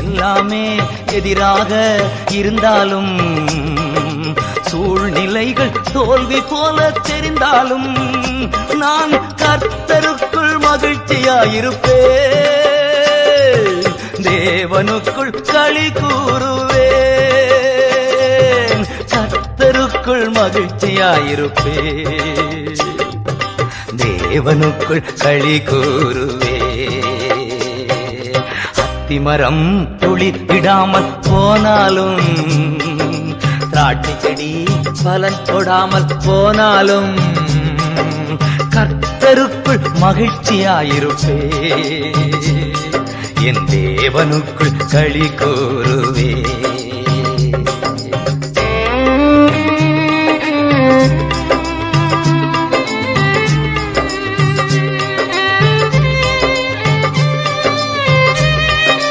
எல்லாமே எதிராக இருந்தாலும் சூழ்நிலைகள் தோல்வி போல தெரிந்தாலும் நான் கர்த்தருக்குள் மகிழ்ச்சியாயிருப்பேன், தேவனுக்குள் களி கூறுவேன், கர்த்தருக்குள் மகிழ்ச்சியாயிருப்பேன், தேவனுக்குள் களி கூறுவேன். அத்திமரம் துளிர்விடாமல் போனாலும் திராட்சை செடி பலன் தொடாமல் போனாலும் கர்த்தருக்குள் மகிழ்ச்சியாயிருப்பேன், என் தேவனுக்குள் களி கூறுவேன்.